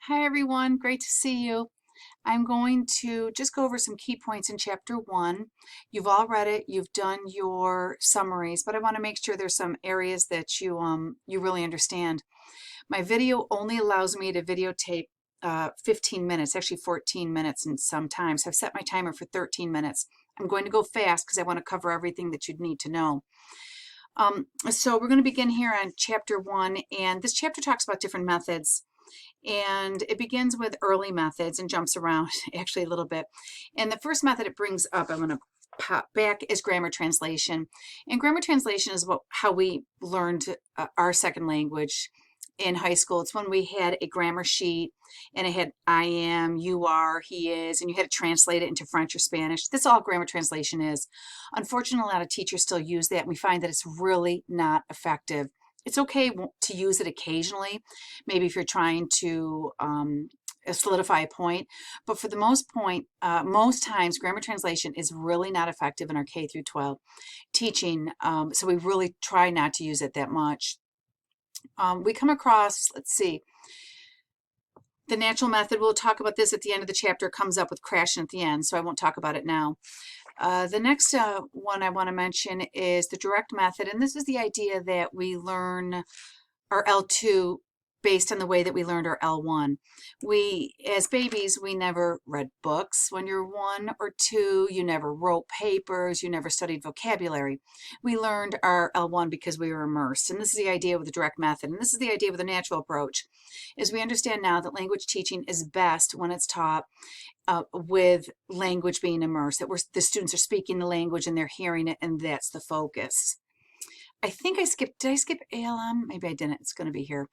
Hi everyone, great to see you. I'm going to just go over some key points in chapter 1. You've all read it, you've done your summaries, but I want to make sure there's some areas that you really understand. My video only allows me to videotape 15 minutes, actually 14 minutes and sometimes. I've set my timer for 13 minutes. I'm going to go fast because I want to cover everything that you'd need to know. So we're going to begin here on chapter 1, and this chapter talks about different methods. And it begins with early methods and jumps around actually a little bit. And the first method it brings up, I'm going to pop back, is grammar translation. And grammar translation is how we learned our second language in high school. It's when we had a grammar sheet and it had I am, you are, he is, and you had to translate it into French or Spanish. That's all grammar translation is. Unfortunately, a lot of teachers still use that, and we find that it's really not effective. It's okay to use it occasionally, maybe if you're trying to solidify a point, but for the most times, grammar translation is really not effective in our K through 12 teaching, so we really try not to use it that much. We come across, let's see, the natural method. We'll talk about this at the end of the chapter. It comes up with crashing at the end, so I won't talk about it now. The next one I want to mention is the direct method, and this is the idea that we learn our L2 based on the way that we learned our L1. As babies, we never read books when you're 1 or 2. You never wrote papers. You never studied vocabulary. We learned our L1 because we were immersed. And this is the idea with the direct method. And this is the idea with the natural approach, is we understand now that language teaching is best when it's taught with language being immersed, that the students are speaking the language and they're hearing it, and that's the focus. I think did I skip ALM? Maybe I didn't. It's going to be here.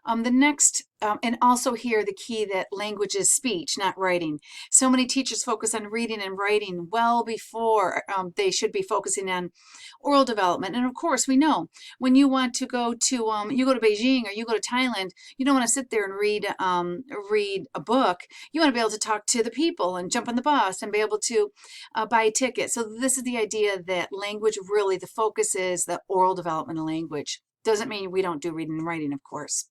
The next, and also here, the key that language is speech, not writing. So many teachers focus on reading and writing well before they should be focusing on oral development. And of course, we know when you want to go to, you go to Beijing or you go to Thailand, you don't want to sit there and read a book. You want to be able to talk to the people and jump on the bus and be able to buy a ticket. So this is the idea that language, really, the focus is the oral development of language. Doesn't mean we don't do reading and writing, of course.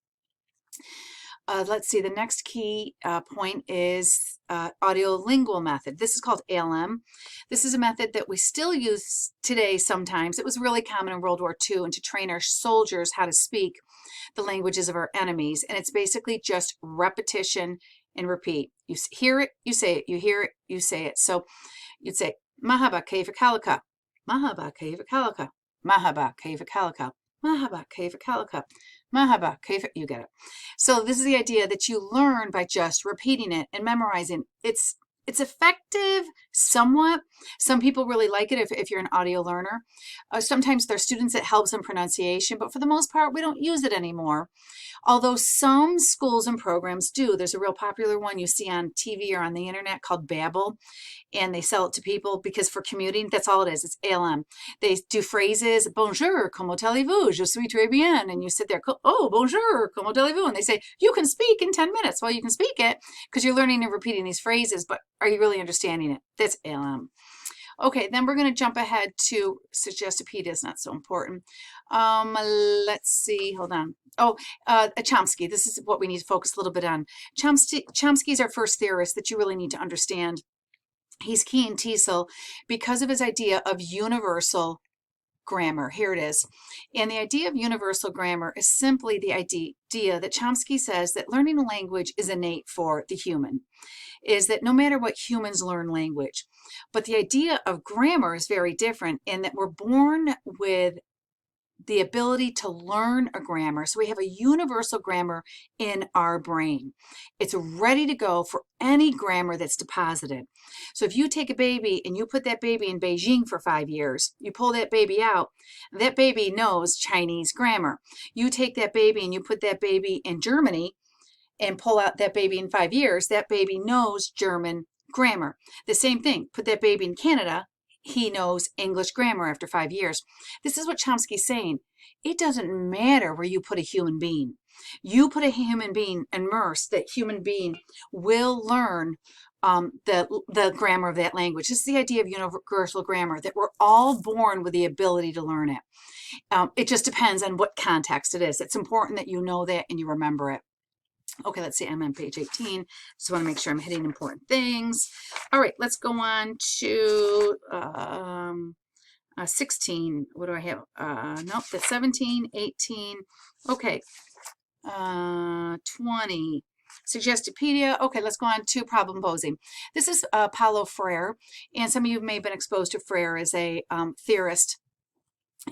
Let's see, the next key point is audiolingual method. This is called ALM. This is a method that we still use today sometimes. It was really common in World War II and to train our soldiers how to speak the languages of our enemies. And it's basically just repetition and repeat. You hear it, you say it, you hear it, you say it. So you'd say, Mahaba kayfa kalaka, Mahaba kayfa kalaka, Mahaba kayfa kalaka, Mahaba kayfa kalaka, Mahaba kayfa, you get it. So this is the idea that you learn by just repeating it and memorizing. It's effective somewhat. Some people really like it if you're an audio learner. Sometimes there are students it helps in pronunciation, but for the most part, we don't use it anymore. Although some schools and programs do. There's a real popular one you see on TV or on the internet called Babbel, and they sell it to people because for commuting, that's all it is. It's ALM. They do phrases, bonjour, comment allez-vous, je suis très bien, and you sit there, oh, bonjour, comment allez-vous, and they say, you can speak in 10 minutes. Well, you can speak it because you're learning and repeating these phrases, but are you really understanding it? That's ALM. Okay, then we're going to jump ahead to Suggestopedia. Is not so important. Let's see, hold on. Oh, Chomsky. This is what we need to focus a little bit on. Chomsky is our first theorist that you really need to understand. He's key in TESOL because of his idea of universal grammar. Here it is. And the idea of universal grammar is simply the idea that Chomsky says that learning a language is innate for the human, is that no matter what, humans learn language. But the idea of grammar is very different in that we're born with the ability to learn a grammar. So we have a universal grammar in our brain. It's ready to go for any grammar that's deposited. So if you take a baby and you put that baby in Beijing for 5 years, you pull that baby out, that baby knows Chinese grammar. You take that baby and you put that baby in Germany and pull out that baby in 5 years, that baby knows German grammar. The same thing, put that baby in Canada, he knows English grammar after 5 years. This is what Chomsky's saying. It doesn't matter where you put a human being. You put a human being immersed, that human being will learn the grammar of that language. This is the idea of universal grammar, that we're all born with the ability to learn it. It just depends on what context it is. It's important that you know that and you remember it. Okay, let's see, I'm on page 18. Just want to make sure I'm hitting important things. All right, let's go on to 16. What do I have? Nope, that's 17, 18. Okay, 20. Suggestipedia. Okay, let's go on to problem posing. This is Paulo Freire, and some of you may have been exposed to Freire as a theorist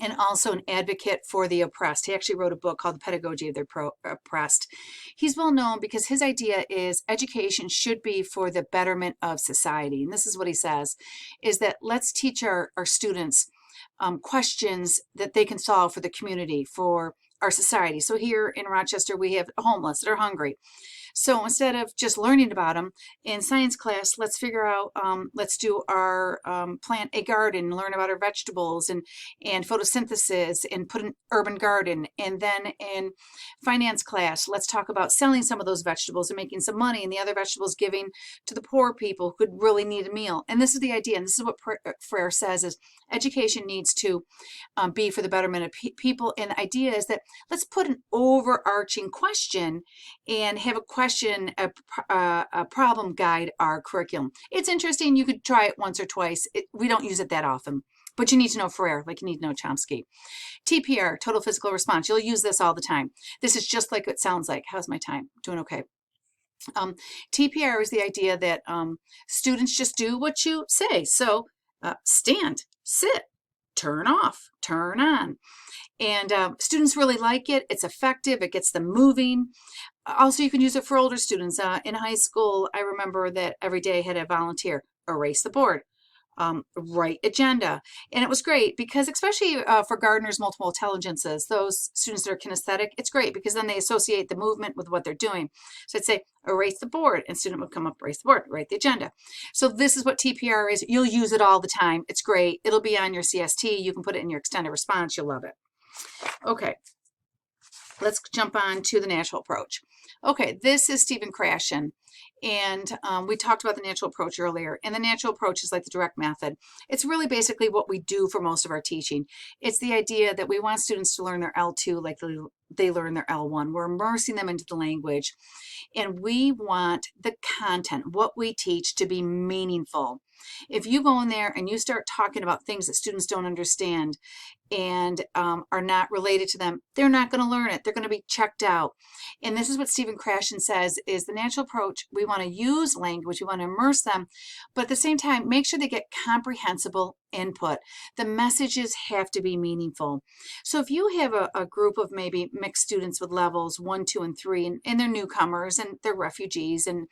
and also an advocate for the oppressed. He actually wrote a book called The Pedagogy of the Oppressed. He's well known because his idea is education should be for the betterment of society. And this is what he says, is that let's teach our students questions that they can solve for the community, for our society. So here in Rochester, we have homeless that are hungry. So instead of just learning about them in science class, let's figure out, let's do our plant a garden, learn about our vegetables and photosynthesis and put an urban garden. And then in finance class, let's talk about selling some of those vegetables and making some money and the other vegetables giving to the poor people who could really need a meal. And this is the idea. And this is what Freire says is education needs to be for the betterment of people. And the idea is that let's put an overarching question and have a question, a problem guide our curriculum. It's interesting. You could try it once or twice. We don't use it that often, but you need to know Freire, like you need to know Chomsky. TPR, total physical response. You'll use this all the time. This is just like it sounds like. How's my time? Doing okay. TPR is the idea that students just do what you say. So stand, sit, turn off, turn on. And students really like it. It's effective. It gets them moving. Also, you can use it for older students. In high school, I remember that every day I had a volunteer erase the board, write agenda. And it was great because especially for Gardner's multiple intelligences, those students that are kinesthetic, it's great because then they associate the movement with what they're doing. So I'd say erase the board and student would come up, erase the board, write the agenda. So this is what TPR is. You'll use it all the time. It's great. It'll be on your CST. You can put it in your extended response. You'll love it. Okay, let's jump on to the natural approach. Okay, this is Stephen Krashen, and we talked about the natural approach earlier, and the natural approach is like the direct method. It's really basically what we do for most of our teaching. It's the idea that we want students to learn their L2 like they learn their L1. We're immersing them into the language, and we want the content, what we teach, to be meaningful. If you go in there and you start talking about things that students don't understand and are not related to them, they're not going to learn it. They're going to be checked out. And this is what Stephen Krashen says is the natural approach. We want to use language. We want to immerse them. But at the same time, make sure they get comprehensible input. The messages have to be meaningful. So if you have a group of maybe mixed students with levels 1, 2, and 3, and they're newcomers and they're refugees and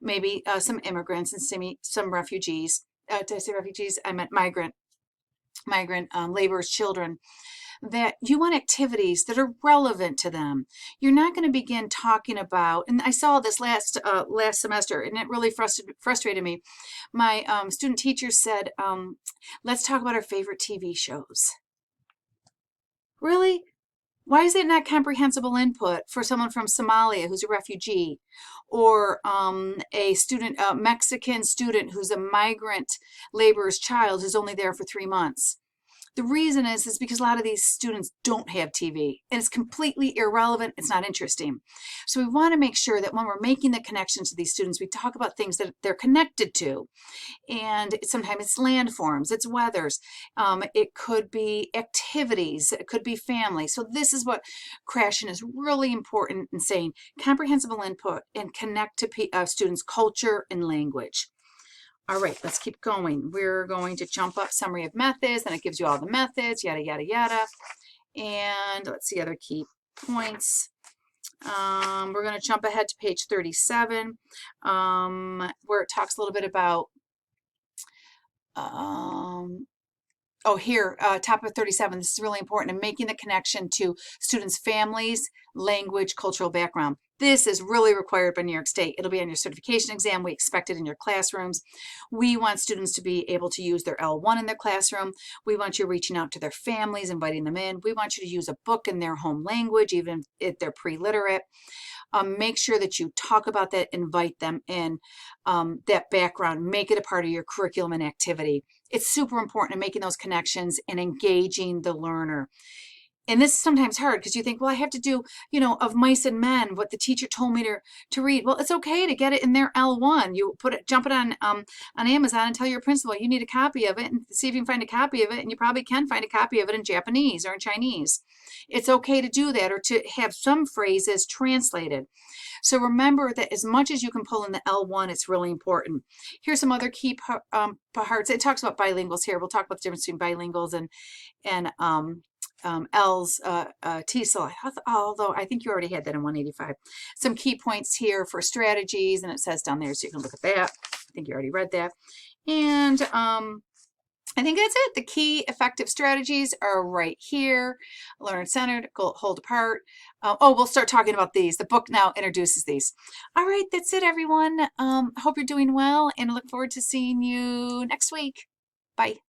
maybe some immigrants and some refugees. Did I say refugees? I meant migrant laborers' children, that you want activities that are relevant to them. You're not going to begin talking about, and I saw this last semester, and it really frustrated me. My student teacher said, let's talk about our favorite TV shows. Really? Why is it not comprehensible input for someone from Somalia who's a refugee, or a student, a Mexican student who's a migrant laborer's child who's only there for 3 months? The reason is because a lot of these students don't have TV and it's completely irrelevant. It's not interesting. So we want to make sure that when we're making the connections to these students, we talk about things that they're connected to. And sometimes it's landforms, it's weathers, it could be activities, it could be family. So this is what Krashen is really important in saying: comprehensible input and connect to students' culture and language. All right, let's keep going. We're going to jump up summary of methods, and it gives you all the methods, yada, yada, yada. And let's see other key points. We're going to jump ahead to page 37, where it talks a little bit about, top of 37, this is really important, in making the connection to students' families, language, cultural background. This is really required by New York State. It'll be on your certification exam. We expect it in your classrooms. We want students to be able to use their L1 in their classroom. We want you reaching out to their families, inviting them in. We want you to use a book in their home language, even if they're pre-literate. Make sure that you talk about that, invite them in, that background, make it a part of your curriculum and activity. It's super important in making those connections and engaging the learner. and this is sometimes hard because you think, well, I have to do, of mice and men, what the teacher told me to read. Well, it's okay to get it in their L1. You jump it on Amazon and tell your principal you need a copy of it and see if you can find a copy of it. And you probably can find a copy of it in Japanese or in Chinese. It's okay to do that or to have some phrases translated. So remember that as much as you can pull in the L1, it's really important. Here's some other key parts. It talks about bilinguals here. We'll talk about the difference between bilinguals and L's TESOL, although I think you already had that in 185. Some key points here for strategies, and it says down there, so you can look at that. I think you already read that. And I think that's it. The key effective strategies are right here. Learner-centered, hold apart. We'll start talking about these. The book now introduces these. All right, that's it, everyone. Hope you're doing well, and I look forward to seeing you next week. Bye.